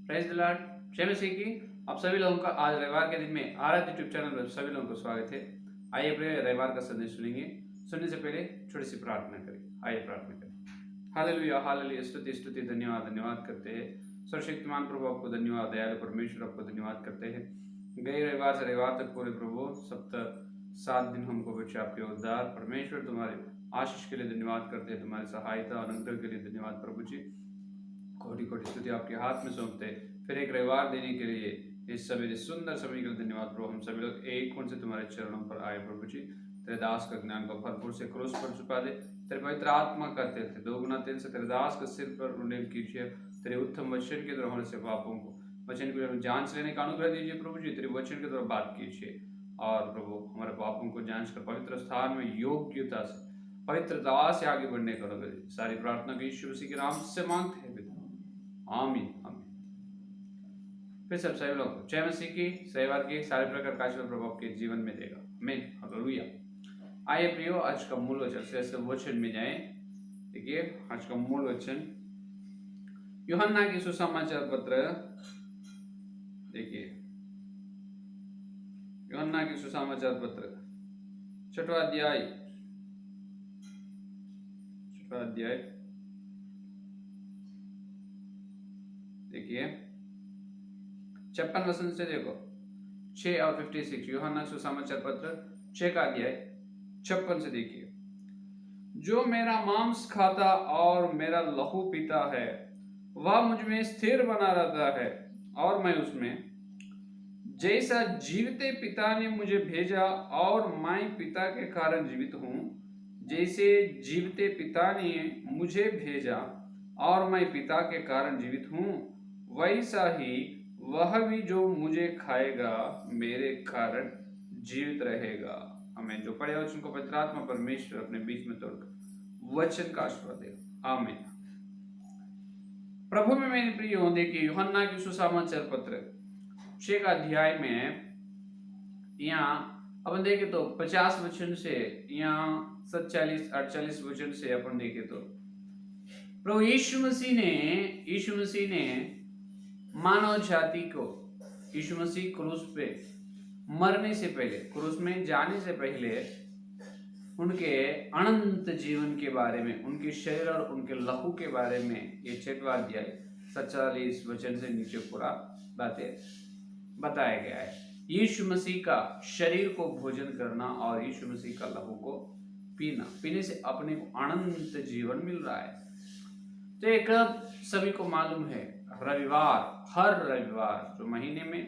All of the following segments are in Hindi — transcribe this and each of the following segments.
Praise the Lord. जय मसीह की। आप सभी लोगों का आज रविवार के दिन में आराध्य यूट्यूब चैनल पर सभी लोगों को स्वागत है। आइए प्रिय रविवार का संदेश सुनेंगे। सुनने से पहले छोटी सी प्रार्थना करें। आइए प्रार्थना करें। हालेलुया हालेलुया, स्तुति स्तुति, धन्यवाद धन्यवाद करते हैं। सर्वशक्तिमान प्रभु आपको धन्यवाद, दयालु परमेश्वर आपको धन्यवाद करते हैं। गए रविवार से रविवार तक पूरे प्रभु सप्ताह 7 दिन हमको बचे आपके उद्धार परमेश्वर, तुम्हारे आशीष के लिए धन्यवाद करते हैं। तुम्हारी सहायता और अनुग्रह के लिए धन्यवाद प्रभु जी। कोटि कोटि स्तुति आपके हाथ में सौंपते फिर एक रविवार देने के लिए, इस सवेरे सुंदर समय के लिए धन्यवाद प्रभु। हम सभी लोग एक खून से तुम्हारे चरणों पर आए प्रभु जी। तेरे दास का ज्ञान को भरपूर से क्रूस पर छुपा दे। तेरे पवित्र आत्मा का तेल दो गुना तेल से तेरे दास के सिर पर उंडेल कीजिए। तेरे उत्तम वचन के द्वारा से पापों को वचन के जांच लेने का अनुग्रह दीजिए प्रभु जी। तेरे वचन के द्वारा बात कीजिए और प्रभु हमारे पापों को जांच कर पवित्र स्थान में योग्यता से पवित्रता से आगे बढ़ने का अनुग्रह दीजिए। सारी प्रार्थना को यीशु मसीह के नाम से मांगते हैं, आमीन आमीन। फिर सब सभी लोग जय मसीह की। रविवार के सारे प्रकार का आशीर्वाद प्रभाव के जीवन में देगा। आमीन हालेलुया। आइए प्रियो, आज का मूल वचन से वचन में जाए। देखिए आज का मूल वचन यूहन्ना की सुसमाचार पत्र। देखिए यूहन्ना की सुसमाचार पत्र 6वां अध्याय देखिए 56 वचन से देखो 6 और 56। यूहन्ना सुसमाचार पत्र 6 का अध्याय 56 से देखिए। जो मेरा मांस खाता और मेरा लहू पीता है वह मुझ में स्थिर बना रहता है और मैं उसमें। जैसा जीवते पिता ने मुझे भेजा और मैं पिता के कारण जीवित हूँ, जैसे जीवते पिता ने मुझे भेजा और मैं पिता के कारण जीवित हूँ, वैसा ही वह भी जो मुझे खाएगा मेरे कारण जीवित रहेगा। हमें जो पढ़े वचन को पवित्र आत्मा परमेश्वर अपने बीच में तोड़कर वचन का आशीर्वाद दे। आमीन। प्रभु में मेरे प्रियो, देखिए यूहन्ना की सुसमाचार पत्र 6 का अध्याय में यहाँ अपन देखे तो 50 वचन से यहाँ 47-48 वचन से अपन देखे तो प्रभु यीशु मसीह ने मानव जाति को, यीशु मसीह क्रूस पे मरने से पहले, क्रूस में जाने से पहले उनके अनंत जीवन के बारे में, उनके शरीर और उनके लहू के बारे में ये 6वां अध्याय 47 वचन से नीचे पूरा बातें बताया गया है। यीशु मसीह का शरीर को भोजन करना और यीशु मसीह का लहू को पीने से अपने को अनंत जीवन मिल रहा है। तो एक सभी को मालूम है, रविवार, हर रविवार जो महीने में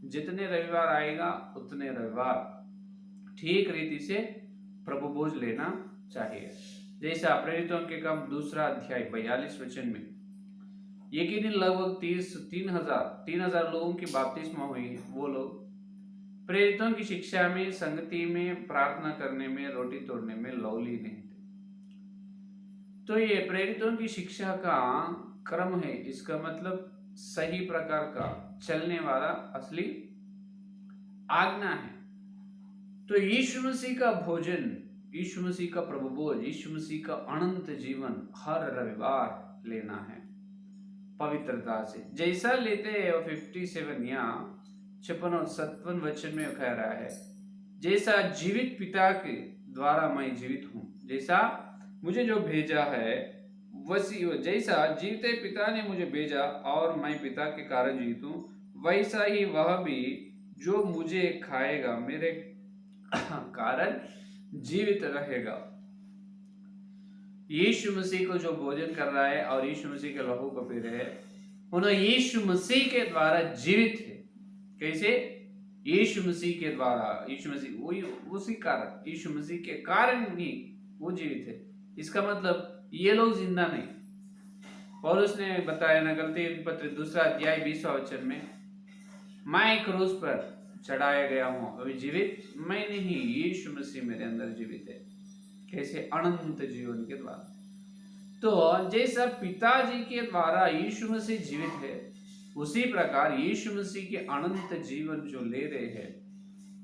जितने रविवार आएगा उतने रविवार ठीक रीति से प्रभु भोज लेना चाहिए। जैसा प्रेरितों के काम 2 अध्याय 42 वचन में एक ही दिन लगभग 3,000 लोगों की बपतिस्मा हुई है। वो लोग प्रेरितों की शिक्षा में, संगति में, प्रार्थना करने में, रोटी तोड़ने में लौली नहीं थे। तो ये प्रेरितों की शिक्षा का क्रम है। इसका मतलब सही प्रकार का चलने वाला असली आज्ञा है। तो यीशु मसीह का भोजन, यीशु मसीह का प्रभु भोज, यीशु मसीह का अनंत जीवन हर रविवार लेना है पवित्रता से। जैसा लेते हैं 57 या 56 और 57 वचन में कह रहा है, जैसा जीवित पिता के द्वारा मैं जीवित हूँ, जैसा मुझे जो भेजा है वैसी, जैसा जीवते पिता ने मुझे भेजा और मैं पिता के कारण जीवित हूँ, वैसा ही वह भी जो मुझे खाएगा मेरे कारण जीवित रहेगा। यीशु मसीह को जो भोजन कर रहा है और यीशु मसीह के लहू को पी रहे हैं, उन्हें यीशु मसीह के द्वारा जीवित है। कैसे? यीशु मसीह के द्वारा, यीशु मसीह वही उसी कारण, यीशु मसीह के कारण ही वो जीवित है। इसका मतलब ये लोग जिंदा नहीं। पौलुस ने बताया ना, गलती पत्र 2 अध्याय 20वां वचन में, मैं क्रूस पर चढ़ाया गया हूँ, अभी जीवित मैं नहीं, यीशु मसीह मेरे अंदर जीवित है। कैसे? अनंत जीवन के द्वारा। तो जैसा पिताजी के द्वारा यीशु मसीह जीवित है, उसी प्रकार यीशु मसीह के अनंत जीवन जो ले रहे हैं,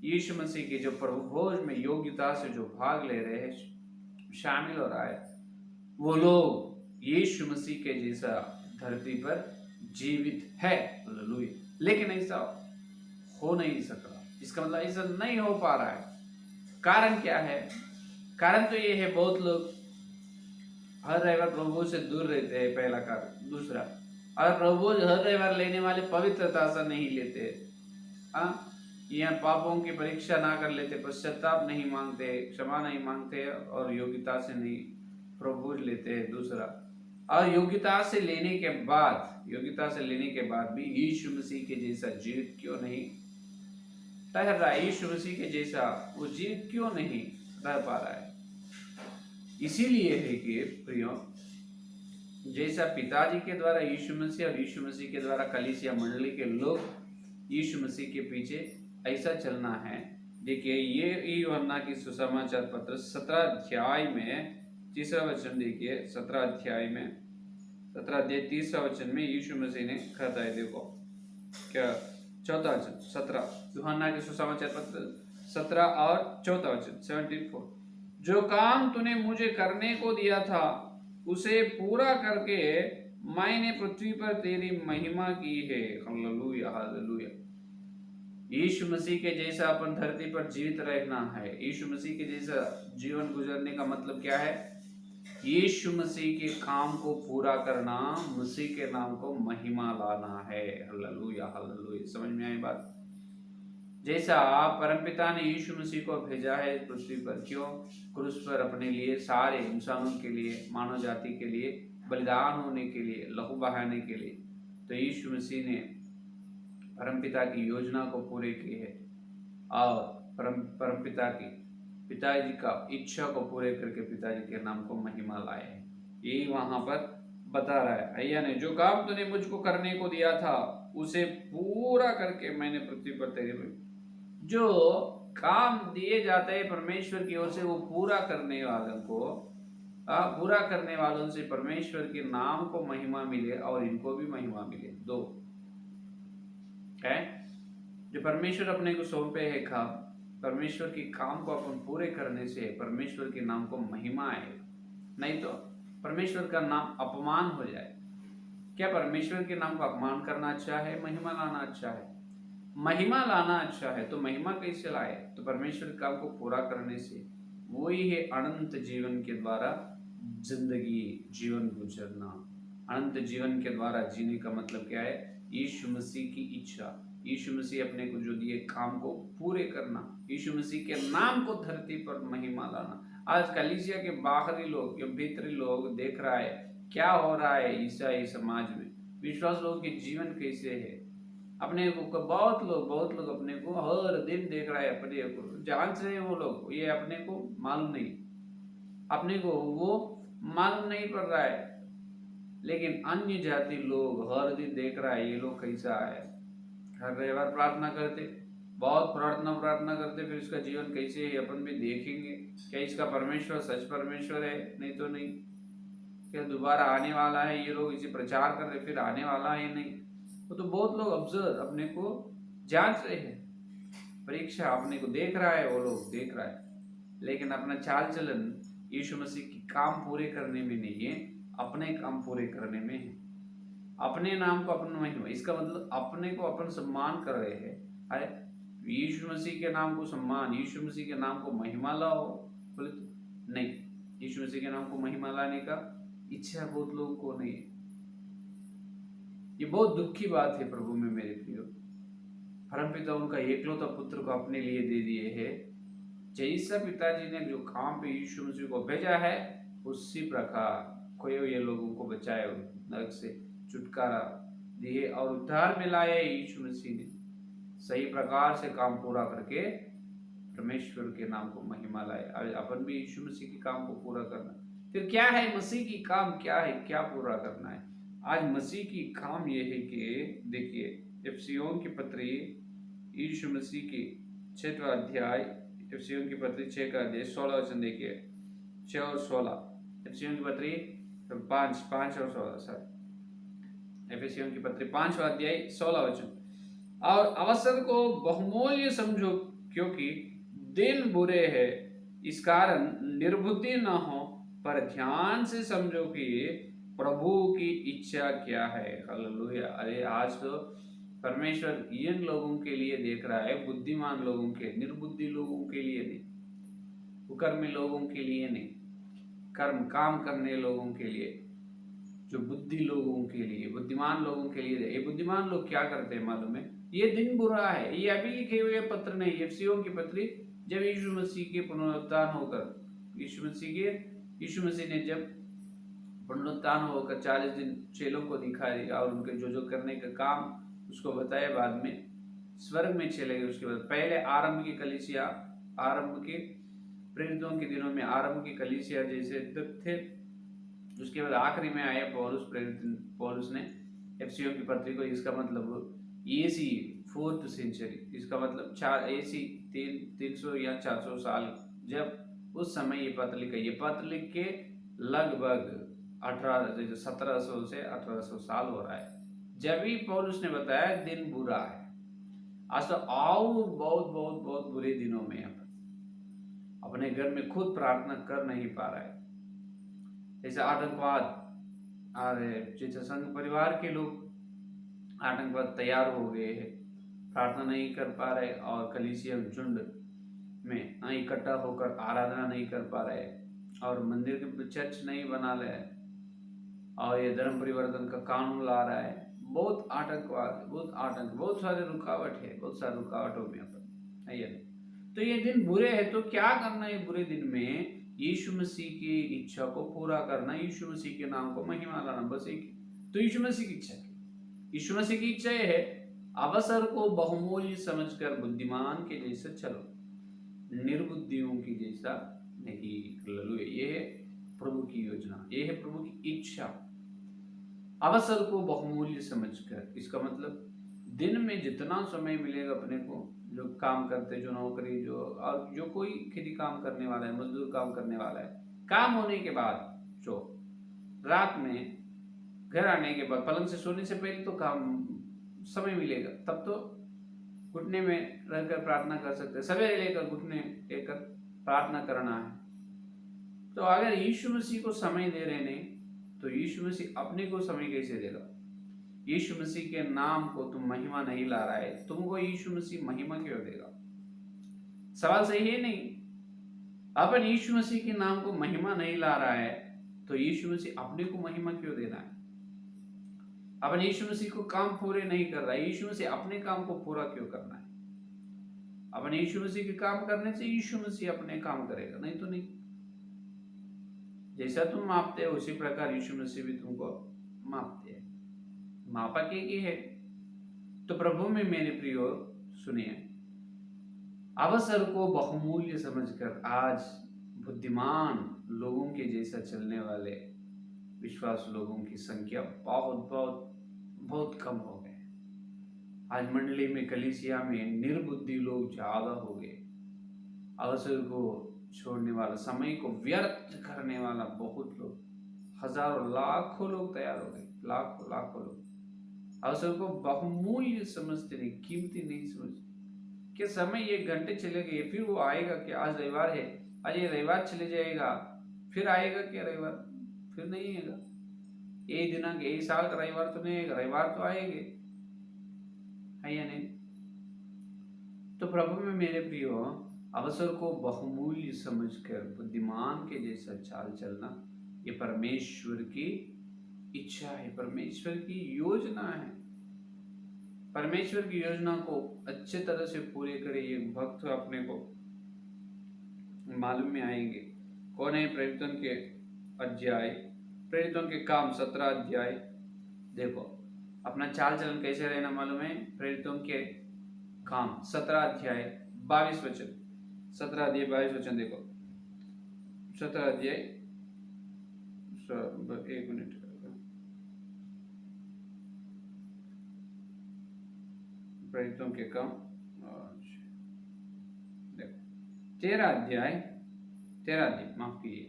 यीशु मसीह के जो प्रभु भोज में योग्यता से जो भाग ले रहे हैं, शामिल हो रहा है, वो लोग यीशु मसीह के जैसा धरती पर जीवित है, हालेलुया। लेकिन ऐसा हो नहीं सक रहा, इसका मतलब ऐसा नहीं हो पा रहा है। कारण क्या है? कारण तो ये है, बहुत लोग हर रविवार प्रभु से दूर रहते हैं, पहला कारण। दूसरा, और प्रभु हर रविवार लेने वाले पवित्रता से नहीं लेते, हाँ, या पापों की परीक्षा ना कर लेते, पश्चाताप नहीं मांगते, क्षमा नहीं मांगते, और योग्यता से नहीं प्रभु लेते हैं। दूसरा, और योग्यता से लेने के बाद भी यीशु मसीह के जैसा जीवित क्यों नहीं ठहर रहा है? यीशु मसीह के जैसा वो जीवित क्यों नहीं रह पा रहा है? इसीलिए है कि प्रियो, जैसा पिताजी के द्वारा यीशु मसीह और यीशु मसीह के द्वारा कलीसिया मंडली के लोग यीशु मसीह के पीछे ऐसा चलना है। देखिए, ये यूहन्ना की सुसमाचार पत्र 17 अध्याय में तीसरा वचन देखिए, 17 अध्याय 30 वचन में यीशु मसीह ने कहा है, देखो क्या, चौथा वचन, 17 यूहन्ना के सुसमाचार पत्र 17 और चौथा वचन 74, जो काम तूने मुझे करने को दिया था उसे पूरा करके मैंने पृथ्वी पर तेरी महिमा की है। Hallelujah, hallelujah. यीशु मसीह के जैसा अपन धरती पर जीवित रहना है। यीशु मसीह के जैसा जीवन गुजरने का मतलब क्या है? यीशु मसीह के काम को पूरा करना, मसीह के नाम को महिमा लाना है। Hallelujah, hallelujah. समझ में आई बात? जैसा परमपिता ने यीशु मसीह को भेजा है पृथ्वी पर, क्यों? क्रूस पर अपने लिए, सारे इंसानों के लिए, मानव जाति के लिए बलिदान होने के लिए, लहू बहाने के लिए। तो यीशु मसीह ने परमपिता की योजना को पूरे किए है, और परमपिता की, पिताजी का इच्छा को पूरे करके पिताजी के नाम को महिमा लाए है। यही वहां पर बता रहा है। अय्या ने, जो काम तूने मुझको करने को दिया था उसे पूरा करके मैंने पृथ्वी पर तेरे, जो काम दिए जाते हैं परमेश्वर की ओर से, वो पूरा करने वालों को, पूरा करने वालों से परमेश्वर के नाम को महिमा मिले और इनको भी महिमा मिले। दो है, जो परमेश्वर अपने को सौंपे है काम, परमेश्वर के काम को अपन पूरे करने से परमेश्वर के नाम को महिमा है, नहीं तो परमेश्वर का नाम अपमान हो जाए। क्या परमेश्वर के नाम का अपमान करना अच्छा है? महिमा लाना अच्छा है? महिमा लाना अच्छा है। तो महिमा कैसे लाए? तो परमेश्वर के काम को पूरा करने से। वही है अनंत जीवन के द्वारा जिंदगी, जीवन गुजरना। अनंत जीवन के द्वारा जीने का मतलब क्या है? यीशु मसीह की इच्छा, यीशु मसीह अपने को जो दिए काम को पूरे करना, यीशु मसीह के नाम को धरती पर महिमा लाना। आज कलीसिया के बाहरी लोग या भीतरी लोग देख रहा है क्या हो रहा है ईसाई समाज में, विश्वास लोगों के जीवन कैसे है। अपने को बहुत लोग अपने को हर दिन देख रहा है, अपने को जांच रहे हैं वो लोग, ये अपने को मालूम नहीं, अपने को वो मालूम नहीं पड़ रहा है, लेकिन अन्य जाति लोग हर दिन देख रहा है ये लोग कैसा है। हर रविवार प्रार्थना करते, बहुत प्रार्थना करते, फिर इसका जीवन कैसे है अपन भी देखेंगे। क्या इसका परमेश्वर सच परमेश्वर है? नहीं तो नहीं। क्या दोबारा आने वाला है? ये लोग इसे प्रचार कर रहे, फिर आने वाला है नहीं। तो बहुत लोग ऑब्जर्व, अपने को जांच रहे हैं, परीक्षा अपने को देख रहा है, वो लोग देख रहा है, लेकिन अपना चाल चलन यीशु मसीह की काम पूरे करने में नहीं है, अपने काम पूरे करने में है। अपने नाम को अपन महिमा, इसका मतलब अपने को अपन सम्मान कर रहे हैं। अरे यीशु मसीह के नाम को सम्मान, यीशु मसीह के नाम को महिमा लाओ, बोले तो नहीं। यीशु मसीह के नाम को महिमा लाने का इच्छा बहुत लोगों को नहीं है। ये बहुत दुख की बात है प्रभु में मेरे प्रियो। परमपिता उनका एकलौता पुत्र को अपने लिए दे दिए है। जैसा पिताजी ने जो काम पे यीशु मसीह को भेजा है, उसी प्रकार कोई ये लोगों को बचाए, नरक से छुटकारा दिए और उद्धार में लाए यीशु मसीह ने। सही प्रकार से काम पूरा करके परमेश्वर के नाम को महिमा लाए। अपन भी यीशु मसीह के काम को पूरा करना। फिर क्या है मसीह की काम? क्या है, क्या पूरा करना है? आज मसीह की काम ये है कि देखिए, इफिसियों की पत्री यीशु मसीह की 6वां अध्याय, इफिसियों की पत्री 6 का अध्याय 16 वचन देखिए, 6 और 16। इफिसियों की पत्री 5 और 16, सर, इफिसियों की पत्री 5वां अध्याय 16 वचन। और अवसर को बहुमूल्य समझो, क्योंकि दिन बुरे हैं, इस कारण निर्बुद्धि न हो, पर ध्यान से समझो कि प्रभु की इच्छा क्या है। हालेलुया। अरे आज तो परमेश्वर इन लोगों के लिए देख रहा है, बुद्धिमान लोगों के, निर्बुद्धि लोगों के लिए नहीं, कुकर्मी लोगों के लिए नहीं, कर्म काम करने लोगों के लिए, जो बुद्धि लोगों के लिए, बुद्धिमान लोगों के लिए। ये बुद्धिमान लोग क्या करते हैं मालूम है? ये दिन बुरा है। ये अभी लिखे हुए पत्र नहीं, एफिसियों की पत्री, जब यीशु मसीह के पुनरुत्थान होकर, यीशु मसीह ने जब पुनरुत्थान होकर 40 दिन चेलों को दिखाई और उनके जो जो करने का काम उसको बताया, बाद में स्वर्ग में चले गए। उसके बाद पहले आरंभ की कलीसिया, आरंभ के प्रेरितों के दिनों में आरंभ की कलीसिया जैसे थे, उसके बाद आखिरी में आया पौलुस ने एफिसियों की पत्री को। इसका मतलब एसी 4th सेंचुरी, इसका मतलब 300 या 400 साल, जब उस समय ये पत्र लिखा। ये पत्र लिख के लगभग 1700 से 1800 साल हो रहा है, जब ही पौलुस ने बताया दिन बुरा है। आज तो आओ बहुत बहुत बहुत बुरे दिनों में अपने घर में खुद प्रार्थना कर नहीं पा रहा है। जैसे आतंकवाद, अरे जैसे संघ परिवार के लोग आतंकवाद तैयार हो गए हैं, प्रार्थना नहीं कर पा रहे और कलीसिया झुंड में इकट्ठा होकर आराधना नहीं कर पा रहे, और मंदिर के चर्च नहीं बना रहे, और ये धर्म परिवर्तन का कानून ला रहा है। बहुत आतंकवाद, बहुत आतंक, बहुत सारे रुकावट है, बहुत सारे रुकावटों में अपन है। तो ये दिन बुरे हैं, तो क्या करना है बुरे दिन में? यीशु मसीह की इच्छा को पूरा करना, यीशु मसीह के नाम को महिमा लाना, बस एक। तो यीशु मसीह की इच्छा की, यीशु मसीह की इच्छा ये है, अवसर को बहुमूल्य समझकर बुद्धिमान के जैसा चलो, निर्बुद्धियों की जैसा नहीं। हालेलुया। ये है प्रभु की योजना, ये है प्रभु की इच्छा। अवसर को बहुमूल्य समझकर, इसका मतलब दिन में जितना समय मिलेगा अपने को, जो काम करते, जो नौकरी, जो और जो कोई खेती काम करने वाला है, मजदूर काम करने वाला है, काम होने के बाद जो रात में घर आने के बाद पलंग से सोने से पहले तो काम समय मिलेगा, तब तो घुटने में रहकर प्रार्थना कर सकते, सवेरे लेकर घुटने लेकर प्रार्थना करना है। तो अगर यीशु मसीह को समय दे रहे नहीं, तो यीशु मसीह अपने को समय कैसे देगा? यीशु मसीह के नाम को तुम महिमा नहीं ला रहा है, तुमको यीशु मसीह महिमा क्यों देगा? सवाल सही है नहीं? अपन यीशु मसीह के नाम को महिमा नहीं ला रहा है, तो यीशु मसीह अपने को महिमा क्यों देना है? अपन यीशु मसीह को काम पूरे नहीं कर रहा है, यीशु मसीह अपने काम को पूरा क्यों करना है? अपन यीशु मसीह के काम करने से यीशु मसीह अपने काम करेगा, नहीं तो नहीं। जैसा तुम मापते हो उसी प्रकार यीशु मसीह भी तुमको मापते हैं, मापा के है। तो प्रभु में मेरे प्रियो सुनिए, अवसर को बहुमूल्य समझकर आज बुद्धिमान लोगों के जैसा चलने वाले विश्वास लोगों की संख्या बहुत बहुत बहुत कम हो गए। आज मंडली में, कलीसिया में निर्बुद्धि लोग ज्यादा हो गए। अवसर को छोड़ने वाला, समय को व्यर्थ करने वाला बहुत लोग, हजारों लाखों लोग तैयार हो गए, लाखों लाखों लोग अवसर को बहुमूल्य समझते नहीं, कीमती नहीं समझते। कि समय 1 घंटे चले गए, फिर वो आएगा कि आज रविवार है, आज ये रविवार चले जाएगा, फिर आएगा क्या रविवार? फिर नहीं आएगा। यही दिनांक, यही साल का रविवार तो नहीं आएगा, रविवार तो आएंगे, है या नहीं? तो प्रभु में मेरे प्रियो, अवसर को बहुमूल्य समझकर बुद्धिमान के जैसा चाल चलना, ये परमेश्वर की इच्छा है, परमेश्वर की योजना है। परमेश्वर की योजना को अच्छे तरह से पूरे करे ये भक्त अपने को मालूम में आएंगे। कौन है? प्रेरितों के अध्याय, प्रेरितों के काम 17 अध्याय। देखो अपना चाल चलन कैसे रहना मालूम है? प्रेरितों के काम 17 अध्याय 22 वचन, 17 अध्याय 22 वचन। देखो 17 अध्याय, 1 मिनट, प्रेरितों के काम देखो 13 अध्याय माफ कीजिए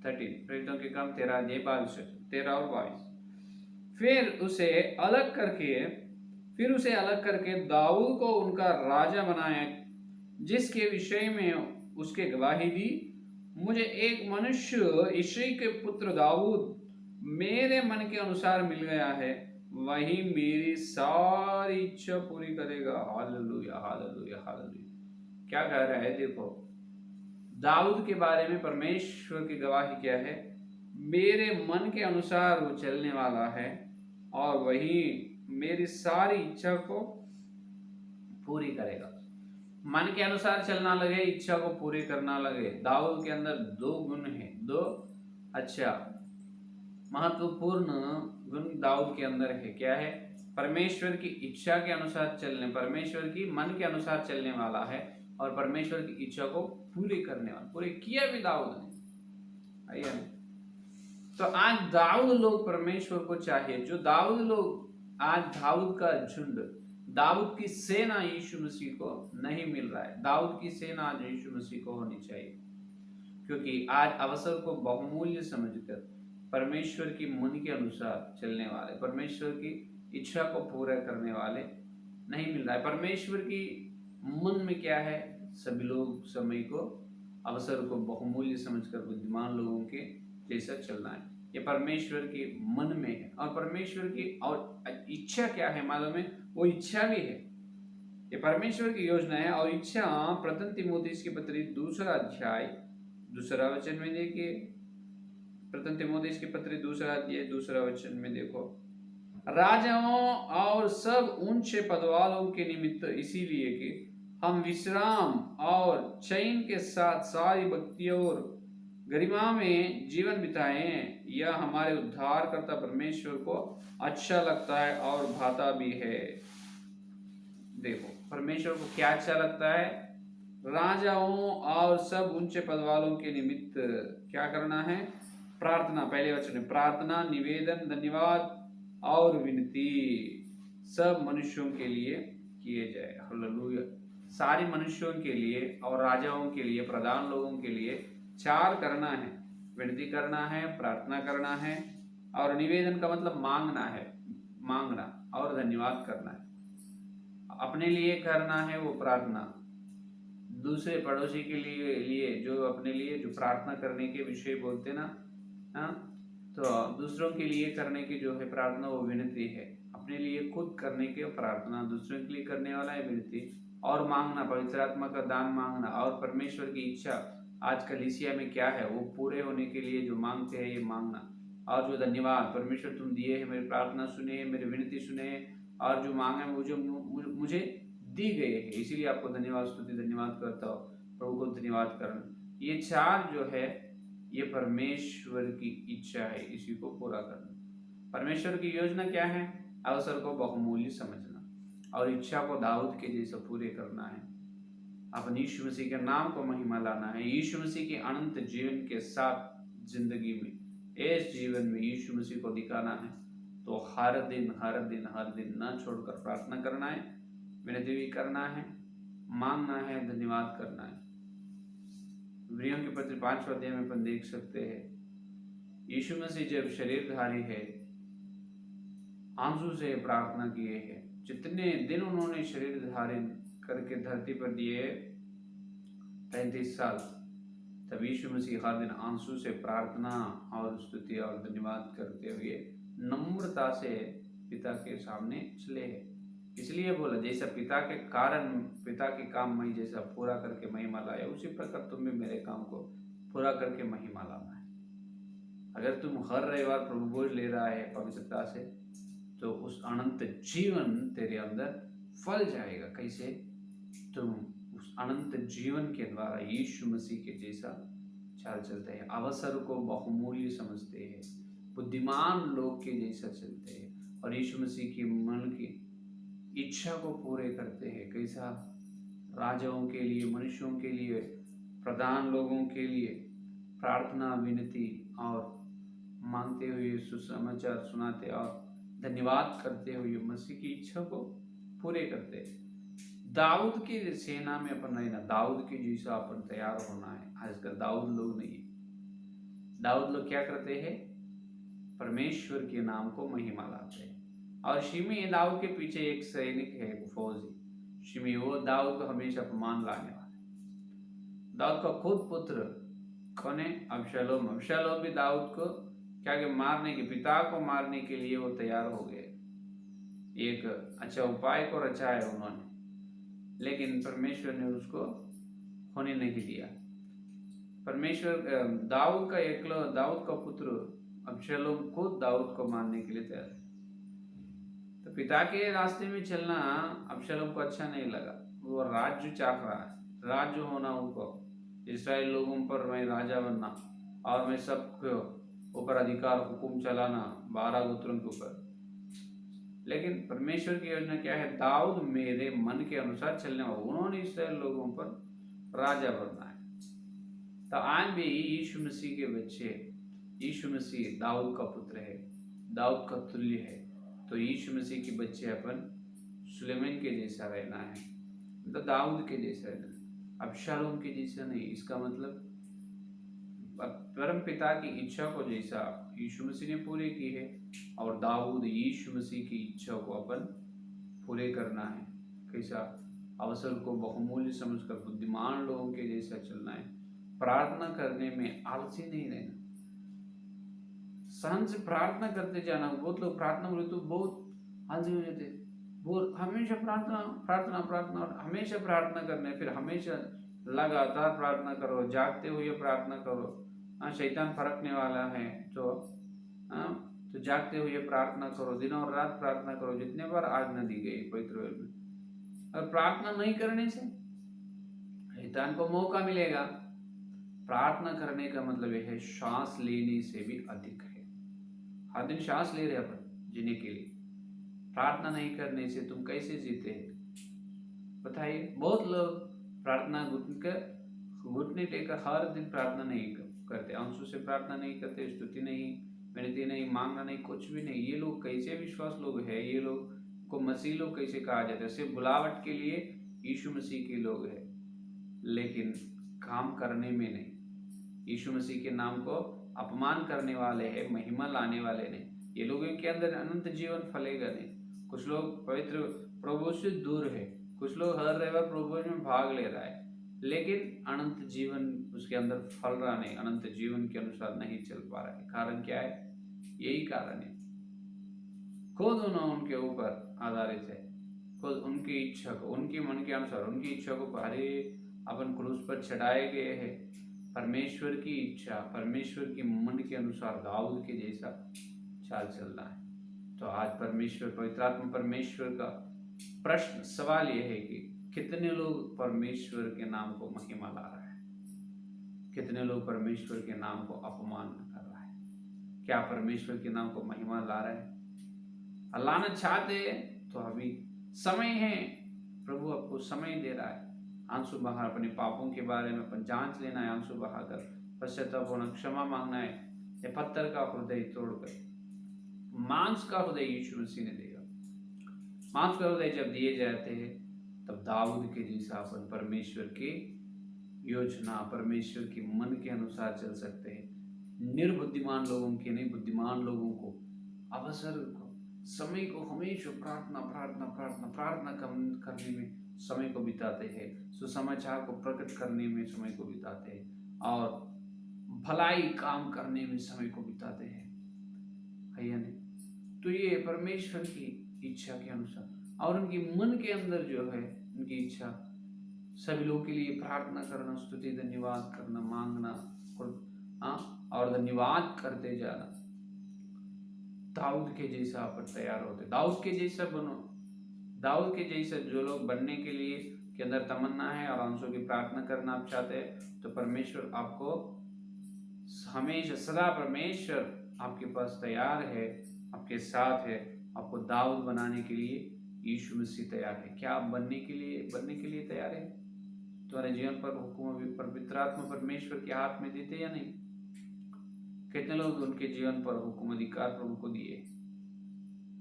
13, प्रेरितों के काम 13 अध्याय 22 वचन, 13 और 22। फिर उसे अलग करके दाऊद को उनका राजा बनाया, जिसके विषय में उसके गवाही दी, मुझे एक मनुष्य यिशै के पुत्र दाऊद मेरे मन के अनुसार मिल गया है, वही मेरी सारी इच्छा पूरी करेगा। Hallelujah, hallelujah, hallelujah. क्या कह रहा है देखो, दाऊद के बारे में परमेश्वर की गवाही क्या है? मेरे मन के अनुसार वो चलने वाला है और वही मेरी सारी इच्छा को पूरी करेगा। मन के अनुसार चलना लगे, इच्छा को पूरी करना लगे। दाऊद के अंदर दो गुण है, दो अच्छा महत्वपूर्ण गुण दाऊद के अंदर है। क्या है? परमेश्वर की इच्छा के अनुसार चलने, परमेश्वर की मन के अनुसार चलने वाला है और परमेश्वर की इच्छा को पूरी करने वाला। पूरे किया भी दाऊद ने। आइए, तो आज दाऊद लोग परमेश्वर को चाहिए। जो दाऊद लोग आज, दाऊद का झुंड, दाऊद की सेना यीशु मसीह को नहीं मिल रहा है। दाऊद की सेना आज यीशु मसीह को होनी चाहिए, क्योंकि आज अवसर को बहुमूल्य समझकर परमेश्वर की मन के अनुसार चलने वाले, परमेश्वर की इच्छा को पूरा करने वाले नहीं मिल रहा है। परमेश्वर की मन में क्या है? सभी लोग समय को, अवसर को बहुमूल्य समझकर बुद्धिमान लोगों के जैसा चलना है। ये परमेश्वर के मन में है। और परमेश्वर की और इच्छा क्या है मालूम है? वो इच्छा भी है। ये परमेश्वर की योजना है और इच्छा प्रथम तीमुथियुस की पत्री 2 अध्याय 2 वचन में देखिए। प्रथम तीमुथियुस की पत्री 2 अध्याय 2 वचन में देखो, राजाओं और सब ऊंचे पद वालों के निमित्त, इसीलिए कि हम विश्राम और चैन के साथ सारी भक्ति और गरिमा में जीवन बिताएं, यह हमारे उद्धारकर्ता परमेश्वर को अच्छा लगता है और भाता भी है। देखो, परमेश्वर को क्या अच्छा लगता है? राजाओं और सब ऊंचे पद वालों के निमित्त क्या करना है? प्रार्थना। पहले वचन में प्रार्थना, निवेदन, धन्यवाद और विनती सब मनुष्यों के लिए किए जाए। हालेलुया। सारे मनुष्यों के लिए और राजाओं के लिए, प्रधान लोगों के लिए चार करना है। विनती करना है, प्रार्थना करना है, और निवेदन का मतलब मांगना है, मांगना, और धन्यवाद करना है। अपने लिए करना है वो प्रार्थना, दूसरे पड़ोसी के लिए जो अपने लिए जो प्रार्थना करने के विषय बोलते ना, हाँ, तो दूसरों के लिए करने की जो है प्रार्थना वो विनती है। अपने लिए खुद करने की प्रार्थना, दूसरों के लिए करने वाला है विनती। और मांगना, पवित्र आत्मा का दान मांगना, और परमेश्वर की इच्छा आज कलीसिया में क्या है वो पूरे होने के लिए जो मांगते हैं ये मांगना। और जो धन्यवाद, परमेश्वर तुम दिए है, मेरी प्रार्थना सुने, मेरी विनती सुने, और जो मांगा मुझे दी गई है, इसीलिए आपको धन्यवाद, स्तुति, धन्यवाद करता हूँ, प्रभु को धन्यवाद करना। ये चार जो है ये परमेश्वर की इच्छा है, इसी को पूरा करना। परमेश्वर की योजना क्या है? अवसर को बहुमूल्य समझना और इच्छा को दाऊद के जैसा पूरे करना है। अपने यीशु मसीह के नाम को महिमा लाना है। यीशु मसीह के अनंत जीवन के साथ जिंदगी में, इस जीवन में यीशु मसीह को दिखाना है। तो हर दिन हर दिन हर दिन न छोड़कर प्रार्थना करना है, विनती भी करना है, मांगना है, धन्यवाद करना है। इब्रियों के पत्र 5 अध्याय में अपन देख सकते हैं, यीशु मसीह जब शरीरधारी है, आंसू से प्रार्थना किए है। जितने दिन उन्होंने शरीर धारण करके धरती पर दिए 33 साल, तब यीशु मसीह हर दिन आंसू से प्रार्थना और स्तुति और धन्यवाद करते हुए नम्रता से पिता के सामने चले हैं। इसलिए बोला, जैसा पिता के कारण, पिता के काम मैं जैसा पूरा करके महिमा लाया, उसी प्रकार तुम भी मेरे काम को पूरा करके महिमा लाना है। अगर तुम हर रविवार प्रभु भोज ले रहा है पवित्रता से, तो उस अनंत जीवन तेरे अंदर फल जाएगा। कैसे? तुम उस अनंत जीवन के द्वारा यीशु मसीह के जैसा चाल चलते हैं, अवसर को बहुमूल्य समझते हैं, बुद्धिमान लोग के जैसा चलते हैं, और यीशु मसीह की मन की इच्छा को पूरे करते हैं। कैसा? राजाओं के लिए, मनुष्यों के लिए, प्रधान लोगों के लिए प्रार्थना, विनती और मांगते हुए, सुसमाचार सुनाते और धन्यवाद करते हुए मसीह की इच्छा को पूरे करते। दाऊद की सेना में अपन रहना, दाऊद के जैसा अपन तैयार होना है। आजकल दाऊद लोग नहीं है। दाऊद लोग क्या करते हैं? परमेश्वर के नाम को महिमा लाते हैं। और शिमी, दाऊद के पीछे एक सैनिक है, एक फौजी शिमी, वो दाऊद को हमेशा अपमान लाने वाला है। दाऊद का खुद पुत्र कौन है? अबशालोम। अबशालोम भी दाऊद को क्या कि मारने के, पिता को मारने के लिए वो तैयार हो गए। एक अच्छा उपाय को रचा है उन्होंने, लेकिन परमेश्वर ने उसको होने नहीं दिया। परमेश्वर दाऊद का पुत्र अबशलोम को दाऊद को मारने के लिए तैयार। तो पिता के रास्ते में चलना अबशलोम को अच्छा नहीं लगा। वो राज्य चाह रहा है, राज्य होना उनको, इस्राएल लोगों पर मैं राजा बनना और मैं सबके ऊपर अधिकार हुकुम चलाना 12 गोत्रों के ऊपर। लेकिन परमेश्वर की योजना क्या है? दाऊद मेरे मन के अनुसार चलने वाला, उन्होंने इस्राएल लोगों पर राजा बनना है। तो आज भी यीशु मसीह के बच्चे, यीशु मसीह दाऊद का पुत्र है, दाऊद का तुल्य है। तो यीशु मसीह के बच्चे अपन सुलेमान के जैसा रहना है, तो दाऊद के जैसा रहना, अबशालोम के जैसा नहीं। इसका मतलब परम पिता की इच्छा को जैसा यीशु मसीह ने पूरी की है, और दाऊद यीशु मसीह की इच्छा को अपन पूरे करना है। कैसा? अवसर को बहुमूल्य समझकर बुद्धिमान लोगों के जैसा चलना है। प्रार्थना करने में आलसी नहीं रहना, सहन से प्रार्थना करते जाना। बहुत लोग प्रार्थना बोले तो बहुत आलसी हो जाते, बोल हमेशा प्रार्थना प्रार्थना प्रार्थना, हमेशा प्रार्थना करने, फिर हमेशा लगातार प्रार्थना करो, जागते हुए प्रार्थना करो। शैतान फरकने वाला है तो जागते हुए प्रार्थना करो, दिन और रात प्रार्थना करो, जितने बार आज्ञा दी गई पवित्र में। और प्रार्थना नहीं करने से शैतान को मौका मिलेगा। प्रार्थना करने का मतलब यह है श्वास लेने से भी अधिक है। हर दिन श्वास ले रहे अपन जीने के लिए, प्रार्थना नहीं करने से तुम कैसे जीते हैं बताइए? बहुत लोग प्रार्थना घुटने टेकर हर दिन प्रार्थना नहीं करते, आंसू से प्रार्थना नहीं करते, स्तुति नहीं, विनती नहीं, मांगना नहीं, कुछ भी नहीं। ये लोग कैसे विश्वास लोग हैं? ये लोग को मसीह लोग कैसे कहा जाता है? सिर्फ बुलावट के लिए यीशु मसीह के लोग हैं, लेकिन काम करने में नहीं। यीशु मसीह के नाम को अपमान करने वाले हैं, महिमा लाने वाले नहीं। ये लोगों के अंदर अनंत जीवन फलेगा नहीं। कुछ लोग पवित्र प्रभु से दूर है, कुछ लोग हर रविवार प्रभु में भाग ले रहा है, लेकिन अनंत जीवन उसके अंदर फल रहा नहीं, अनंत जीवन के अनुसार नहीं चल पा रहा है। कारण क्या है? यही कारण है, खुद उनके ऊपर आधारित है, खुद उनकी इच्छा को, उनके मन के अनुसार, उनकी इच्छा को पहले अपन क्रूस पर चढ़ाए गए हैं। परमेश्वर की इच्छा, परमेश्वर के मन के अनुसार दाऊद के जैसा चाल चलना है। तो आज परमेश्वर, पवित्र आत्मा परमेश्वर का प्रश्न सवाल यह है कि कितने लोग परमेश्वर के नाम को महिमा ला रहा है, कितने लोग परमेश्वर के नाम को अपमान कर रहा है? क्या परमेश्वर के नाम को महिमा ला रहा है? लाना चाहते तो अभी समय है, प्रभु आपको समय दे रहा है। आंसू बहा, अपने पापों के बारे में अपन जांच लेना है, आंसू बहाकर पश्चाताप होना, क्षमा मांगना है। ये पत्थर का हृदय तोड़कर मांस का हृदय यीशु मसीह ने दिया। मांस का हृदय जब दिए जाते हैं तब दाऊद के जैसा अपन परमेश्वर की योजना, परमेश्वर के मन के अनुसार चल सकते हैं। निर्बुद्धिमान लोगों के नहीं, बुद्धिमान लोगों को अवसर को, समय को हमेशा प्रार्थना प्रार्थना प्रार्थना प्रार्थना करने में समय को बिताते हैं, सुसमाचार को प्रकट करने में समय को बिताते हैं, और भलाई काम करने में समय को बिताते हैं, है या नहीं? तो ये परमेश्वर की इच्छा के अनुसार, और उनके मन के अंदर जो है उनकी इच्छा, सभी लोगों के लिए प्रार्थना करना, स्तुति धन्यवाद करना, मांगना और धन्यवाद करते जाना। दाऊद के जैसा आप तैयार होते, दाऊद के जैसा बनो। दाऊद के जैसा जो लोग बनने के लिए के अंदर तमन्ना है और आंसू की प्रार्थना करना आप चाहते हैं, तो परमेश्वर आपको हमेशा सदा, परमेश्वर आपके पास तैयार है, आपके साथ है। आपको दाऊद बनाने के लिए यीशु मसीह तैयार है। क्या आप बनने के लिए तैयार है? तुम्हारे जीवन पर हुक्म भी पवित्र आत्मा परमेश्वर के हाथ में देते या नहीं? कितने लोग उनके जीवन पर हुक्म अधिकार प्रभु को दिए?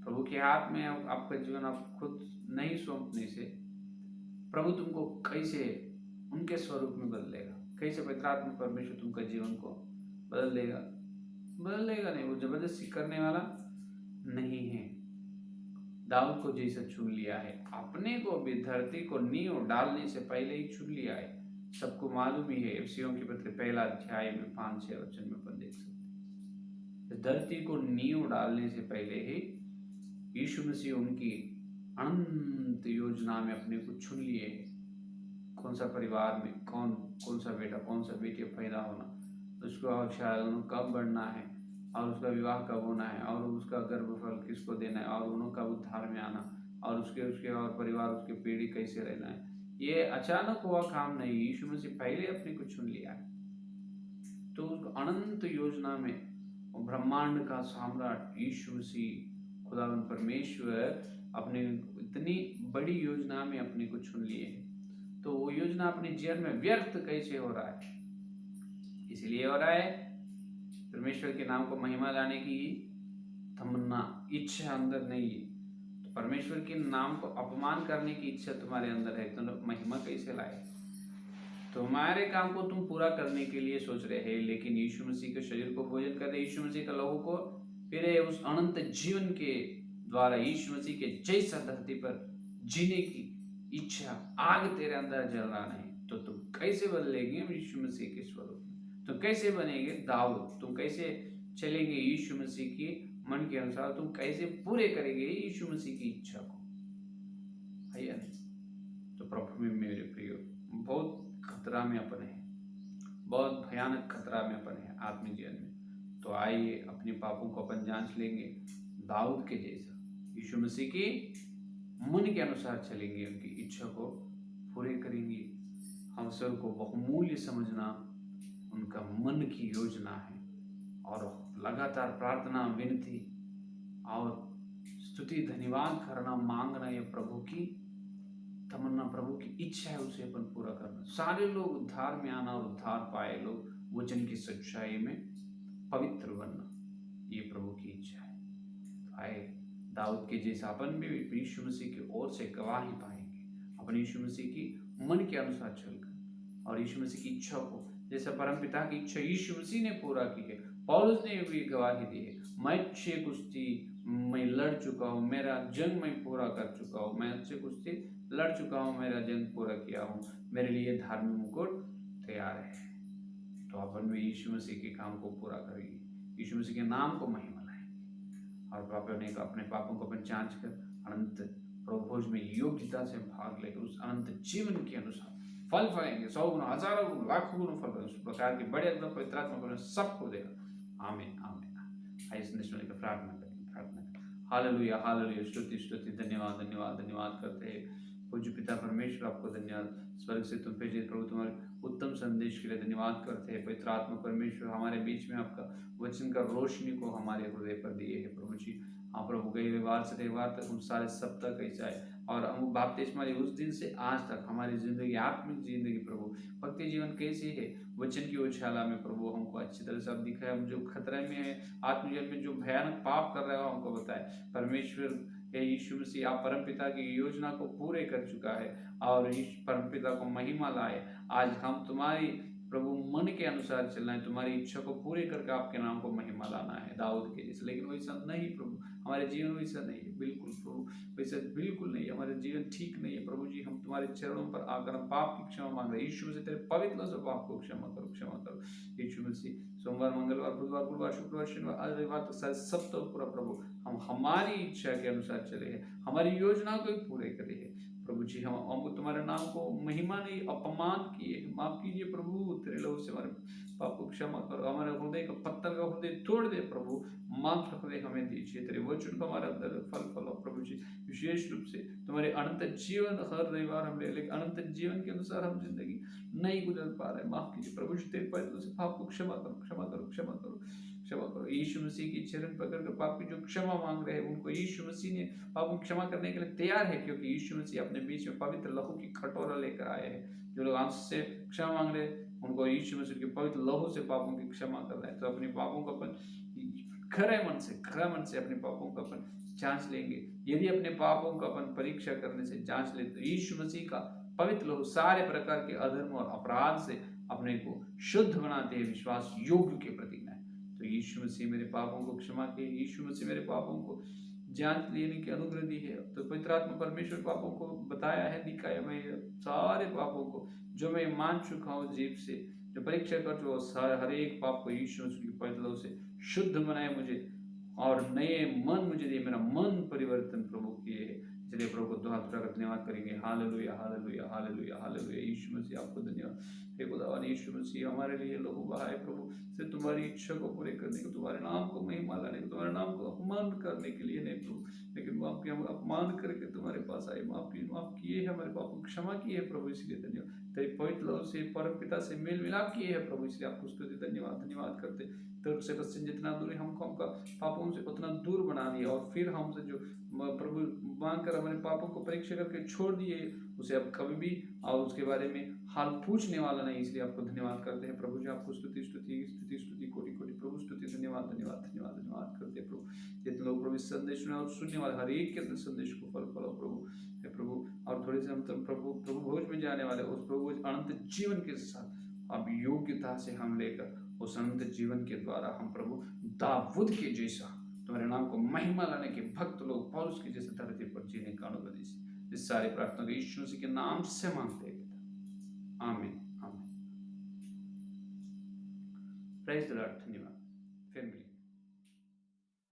प्रभु के हाथ में आपका जीवन आप खुद नहीं सौंपने से प्रभु तुमको कैसे उनके स्वरूप में बदलेगा? कैसे पवित्र आत्मा परमेश्वर तुमका जीवन को बदल देगा नहीं। वो जबरदस्ती करने वाला नहीं है। दाऊद को जैसा चुन लिया है, अपने को भी धरती को नींव डालने से पहले ही चुन लिया है। सबको मालूम ही है। एफिसियों के पत्र 1 अध्याय में 5-6 वचन में अपन देख सकते, धरती को नींव डालने से पहले ही यीशु मसीह उनकी अनंत योजना में अपने को चुन लिए। कौन सा परिवार में कौन कौन सा बेटा कौन सा बेटी पैदा होना, उसको और शायद कब बढ़ना है, और उसका विवाह कब होना है, और उसका गर्भफल किसको देना है, और उनका उद्धार में आना, और उसके उसके और परिवार उसके पीढ़ी कैसे रहना है, ये अचानक हुआ काम नहीं। यीशु मसीह पहले अपने को चुन लिया है। तो उस अनंत योजना में ब्रह्मांड का सम्राट यीशु मसीह खुदावंद परमेश्वर अपने इतनी बड़ी योजना में अपने को चुन लिए है। तो वो योजना अपने जीवन में व्यर्थ कैसे हो रहा है? इसलिए हो रहा है परमेश्वर के नाम को महिमा लाने की तमन्ना इच्छा अंदर नहीं है। तो परमेश्वर के नाम को अपमान करने की इच्छा तुम्हारे अंदर है, तो महिमा कैसे लाए? तुम्हारे काम को तुम पूरा करने के लिए सोच रहे हैं, लेकिन यीशु मसीह के शरीर को भोजन कर रहे, यीशु मसीह का लहू को फिर उस अनंत जीवन के द्वारा यीशु मसीह के जैसा धरती पर जीने की इच्छा आग तेरे अंदर जल रहा नहीं, तो तुम कैसे बदलेंगे यीशु मसीह के स्वरूप में? तुम कैसे बनेंगे दाऊद? तुम कैसे चलेंगे यीशु मसीह की मन के अनुसार? तुम कैसे पूरे करेंगे यीशु मसीह की इच्छा को? है या नहीं? तो प्रभु में मेरे प्रियो, बहुत खतरा में अपन है, बहुत भयानक खतरा में अपन है आत्मिक जीवन में। तो आइए अपने पापों को अपन जांच लेंगे, दाऊद के जैसा यीशु मसीह की मन के अनुसार चलेंगे, उनकी इच्छा को पूरे करेंगे। अवसर को बहुमूल्य समझना उनका मन की योजना है, और लगातार प्रार्थना विनती और स्तुति धन्यवाद करना मांगना, ये प्रभु की तमन्ना, प्रभु की इच्छा है, उसे अपन पूरा करना। सारे लोग उद्धार में आना और उद्धार पाए लोग वचन की सच्चाई में पवित्र बनना, ये प्रभु की इच्छा है। तो आए दाऊद के जैसा अपन भी यीशु मसीह की ओर से गवाही पाएंगे, अपने यीशु मसीह की मन के अनुसार चलकर, और यीशु मसीह की इच्छा को, जैसा परमपिता की इच्छा यीशु मसीह ने पूरा की है। पौलुस ने भी गवाही दी है, मैं अच्छी कुश्ती मैं लड़ चुका हूँ, मेरा जंग मैं पूरा कर चुका हूँ, मैं अच्छी कुश्ती लड़ चुका हूँ, मेरा जंग पूरा किया हूँ, मेरे लिए धार्मिक मुकुट तैयार है। तो अपन भी यीशु मसीह के काम को पूरा करेंगे, यीशु मसीह के नाम को महिमा लाएंगे, और अपने पापों को अपन जांच कर अनंत प्रभोज में योग्यता से भाग लेकर उस अनंत जीवन के अनुसार फल फलेंगे। 100 गुना, हजारों गुना, लाखों गुना फल फलेंगे। उस प्रकार के बड़े अद्भुत पवित्र आत्मा को सबको देगा। आमीन आमीन। आइए संदेश में प्रार्थना करेंगे, प्रार्थना करें। हालेलुया हालेलुया, स्तुति स्तुति, धन्यवाद धन्यवाद धन्यवाद करते हैं पूज्य पिता परमेश्वर, आपको धन्यवाद। स्वर्ग से तुम भेजे प्रभु तुम्हारे उत्तम संदेश के लिए धन्यवाद करते हैं। पवित्र आत्मा परमेश्वर हमारे बीच में आपका वचन का रोशनी को हमारे हृदय पर दिए है प्रभु जी। हाँ प्रभु, गए रविवार से रविवार तक हम सारे सप्ताह कैसा है, और हम बाप्तिस्मा उस दिन से आज तक हमारी जिंदगी, आत्मिक जिंदगी प्रभु, भक्ति जीवन कैसे है वचन की उछाला में प्रभु हमको अच्छी तरह से आप दिखाए। हम जो खतरे में है आत्मिक जीवन में, जो भयानक पाप कर रहे हो हमको बताए परमेश्वर। यीशु मसीह आप परमपिता की योजना को पूरे कर चुका है, और परमपिता को महिमा लाए। आज हम तुम्हारी प्रभु मन के अनुसार चलना है, तुम्हारी इच्छा को पूरे करके आपके नाम को महिमा लाना है दाऊद के जैसे। लेकिन वैसा नहीं प्रभु, हमारे जीवन वैसा नहीं है, बिल्कुल प्रभु वैसा बिल्कुल नहीं है, हमारे जीवन ठीक नहीं है प्रभु जी। हम तुम्हारे चरणों पर आकर हम पाप की क्षमा मांग रहे हैं। यीशु मसीह तेरे पवित्र से पाप को क्षमा करो, क्षमा करो यीशु मसीह। सोमवार, मंगलवार, बुधवार, गुरुवार, शुक्रवार, शनिवार, रविवार तक सारे सप्ताह पूरा प्रभु हम हमारी इच्छा के अनुसार चले हैं, हमारी योजना को पूरे करे हैं प्रभु जी। हमको तुम्हारे नाम को महिमा नहीं अपमान किए, माफ कीजिए प्रभु। तेरे लहू से हमारे पाप को क्षमा करो, हमारे हृदय का पत्थर का हृदय तोड़ दे प्रभु, मांस हृदय हमें दीजिए। तेरे वचन को हमारे अंदर फल फलो प्रभु जी। विशेष रूप से तुम्हारे अनंत जीवन हर रविवार हम ले, लेकिन अनंत जीवन के अनुसार हम जिंदगी नहीं गुजर पा रहे, माफ कीजिए प्रभु जी। तेरे पैदल से पाप को क्षमा करो, क्षमा करो, क्षमा करो, क्षमा करो। यीशु मसीह की चरण पकड़कर पाप की जो क्षमा मांग रहे हैं उनको यीशु मसीह ने पापों की क्षमा करने के लिए तैयार है, क्योंकि यीशु मसीह अपने बीच में पवित्र लहू की कटोरा लेकर आए हैं। जो लोग हमसे क्षमा मांग रहे हैं उनको यीशु मसीह के पवित्र लहू से पापों की क्षमा कर रहे हैं। तो अपने पापों को अपन खरे मन से अपने पापों को अपन जांच लेंगे। यदि अपने पापों को अपन परीक्षा करने से जांच ले, तो यीशु मसीह का पवित्र लहू सारे प्रकार के अधर्म और अपराध से अपने को शुद्ध बनाते हैं, विश्वास योग्य के प्रतीक है। तो यीशु मसीह मेरे पापों को क्षमा किए, यीशु मसीह मेरे पापों को जांच लेने की अनुग्रह दी है। तो पवित्र आत्मा परमेश्वर पापों को बताया है, दिखाया। मैं सारे पापों को जो मैं मान चुका हूँ जीव से, जो परीक्षा कर चुका हर एक पाप को यीशु मसीह के पवित्र लहू से शुद्ध बनाए मुझे और नए मन मुझे दिए, मेरा मन परिवर्तन प्रभु किए है। इसलिए प्रभु को हाथ उठाकर धन्यवाद करेंगे। Hallelujah hallelujah hallelujah hallelujah. Yeshu Masih आपको धन्यवाद। हे खुदावन यीशु मसीह हमारे लिए लोगों बहाए प्रभु से तुम्हारी इच्छा को पूरे करने को, तुम्हारे नाम को महिमा लाने को, तुम्हारे नाम को अपमान करने के लिए नहीं प्रभु, लेकिन वो आपके हम अपमान करके तुम्हारे पास आए, माफ किए है, हमारे पापों को क्षमा किए है प्रभु, इसलिए धन्यवाद। तेरे पवित्र लहू से परम पिता से मेल मिलाप किए है प्रभु, इसलिए आपको स्तुति धन्यवाद करते। तेरे से बस जितना दूर हमको हमका पापों से उतना दूर बना दिया, और फिर हमसे जो प्रभु मांग कर हमारे पापों को परीक्षा करके छोड़ दिए, उसे अब कभी भी और उसके बारे में हाल पूछने वाला नहीं। इसलिए आपको धन्यवाद करते हैं प्रभु जी। आपको स्तुति स्तुति स्तुति स्तुति कोटि कोटि प्रभु स्तुति धन्यवाद धन्यवाद धन्यवाद धन्यवाद करते हैं प्रभु। जितने लोग प्रभु संदेश सुने और सुनने वाले हर एक के अंदर संदेश को फल फलो प्रभु हे प्रभु। और थोड़े से हम प्रभु भोज में जाने वाले उस प्रभु अनंत जीवन के साथ अब योग्यता से हम लेकर उस अनंत जीवन के द्वारा हम प्रभु दाऊद के जैसा तुम्हारे नाम को महिमा लाने के भक्त लोग पौलुस के जैसे धरती पर जीने का अनुग्रह। इस सारी प्रार्थना को यीशु मसीह के नाम से मांगते हैं पिता, आमीन आमीन। Praise the Lord. धन्यवाद, फिर मिलेंगे।